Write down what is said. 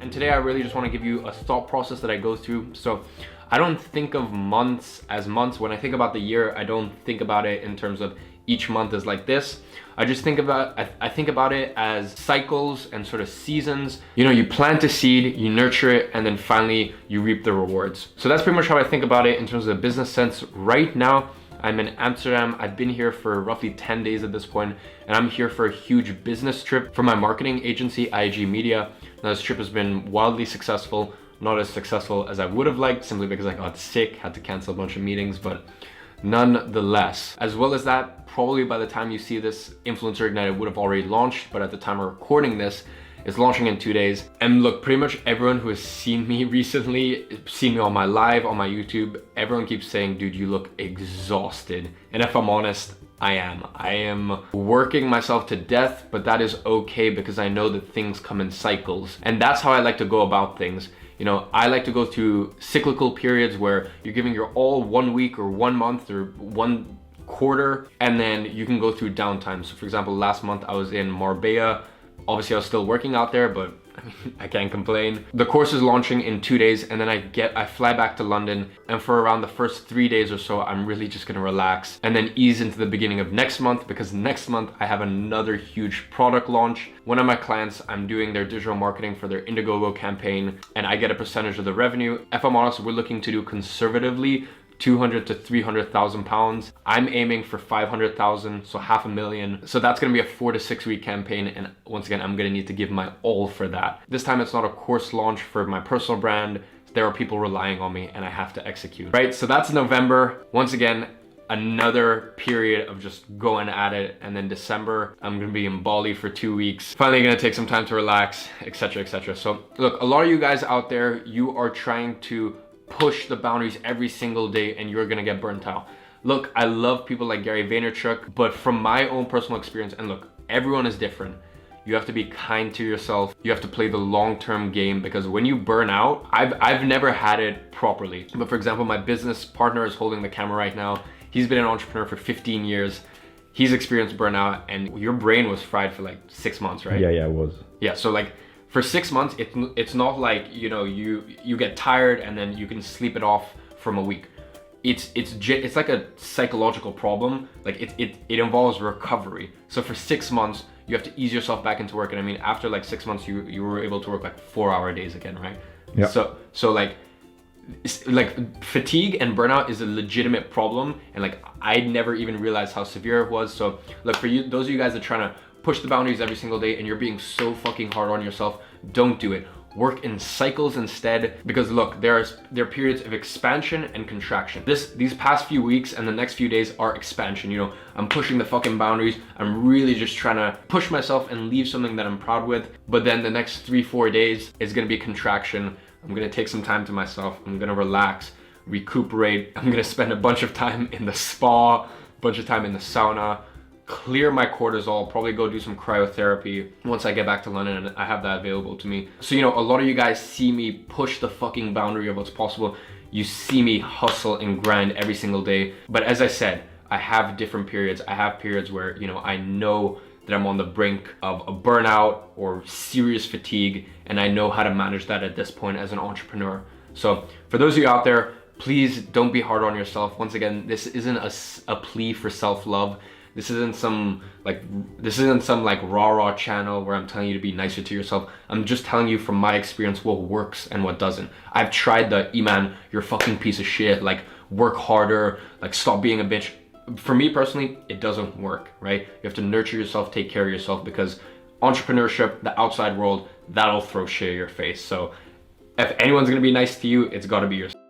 And today I really just want to give you a thought process that I go through. So I don't think of months as months. When I think about the year, I don't think about it in terms of each month is like this. I just think about, I think about it as cycles and sort of seasons. You know, you plant a seed, you nurture it, and then finally you reap the rewards. So that's pretty much how I think about it in terms of a business sense. Right now, I'm in Amsterdam. I've been here for roughly 10 days at this point, and I'm here for a huge business trip for my marketing agency, IAG Media. Now, this trip has been wildly successful, not as successful as I would have liked, simply because I got sick, had to cancel a bunch of meetings, but nonetheless. As well as that, probably by the time you see this, Influencer Ignited would have already launched, but at the time of recording this, it's launching in 2 days. And look, pretty much everyone who has seen me recently, seen me on my live, on my YouTube, everyone keeps saying, dude, you look exhausted. And if I'm honest, I am. I am working myself to death, but that is okay because I know that things come in cycles. And that's how I like to go about things. You know, I like to go through cyclical periods where you're giving your all 1 week or 1 month or 1 quarter, and then you can go through downtime. So for example, last month I was in Marbella. Obviously I was still working out there, but I mean, I can't complain. The course is launching in 2 days, and then I fly back to London, and for around the first 3 days or so, I'm really just gonna relax and then ease into the beginning of next month, because next month I have another huge product launch. One of my clients, I'm doing their digital marketing for their Indiegogo campaign, and I get a percentage of the revenue. If I'm honest, we're looking to do conservatively 200 to 300,000 pounds. I'm aiming for 500,000, so 500,000. So that's gonna be a 4 to 6 week campaign, and once again, I'm gonna need to give my all for that. This time it's not a course launch for my personal brand. There are people relying on me and I have to execute, right? So that's November. Once again, another period of just going at it. And then December, I'm gonna be in Bali for 2 weeks. Finally gonna take some time to relax, etc., etc. So look, a lot of you guys out there, you are trying to push the boundaries every single day and you're gonna get burnt out. Look, I love people like Gary Vaynerchuk, but from my own personal experience, and look, everyone is different. You have to be kind to yourself. You have to play the long-term game, because when you burn out, I've never had it properly. But for example, my business partner is holding the camera right now. He's been an entrepreneur for 15 years. He's experienced burnout, and your brain was fried for like 6 months, right? Yeah, it was. Yeah, so like for 6 months, it's not like, you know, you get tired and then you can sleep it off from a week. It's like a psychological problem. Like it involves recovery. So for 6 months, you have to ease yourself back into work. And I mean, after like 6 months, you were able to work like 4-hour days again, right? Yeah. So like fatigue and burnout is a legitimate problem, and like I never even realized how severe it was. So look, for you, those of you guys that are trying to push the boundaries every single day and you're being so fucking hard on yourself, don't do it. Work in cycles instead, because look, there are periods of expansion and contraction. These past few weeks and the next few days are expansion. You know, I'm pushing the fucking boundaries. I'm really just trying to push myself and leave something that I'm proud with. But then the next 3-4 days is gonna be contraction. I'm gonna take some time to myself. I'm gonna relax, recuperate. I'm gonna spend a bunch of time in the spa, a bunch of time in the sauna, clear my cortisol, probably go do some cryotherapy once I get back to London and I have that available to me. So, you know, a lot of you guys see me push the fucking boundary of what's possible. You see me hustle and grind every single day. But as I said, I have different periods. I have periods where, you know, I know that I'm on the brink of a burnout or serious fatigue, and I know how to manage that at this point as an entrepreneur. So for those of you out there, please don't be hard on yourself. Once again, this isn't a plea for self-love. This isn't some like rah-rah channel where I'm telling you to be nicer to yourself. I'm just telling you from my experience what works and what doesn't. I've tried the Iman, you're a fucking piece of shit, like work harder, like stop being a bitch. For me personally, it doesn't work, right? You have to nurture yourself, take care of yourself, because entrepreneurship, the outside world, that'll throw shit in your face. So if anyone's gonna be nice to you, it's gotta be yourself.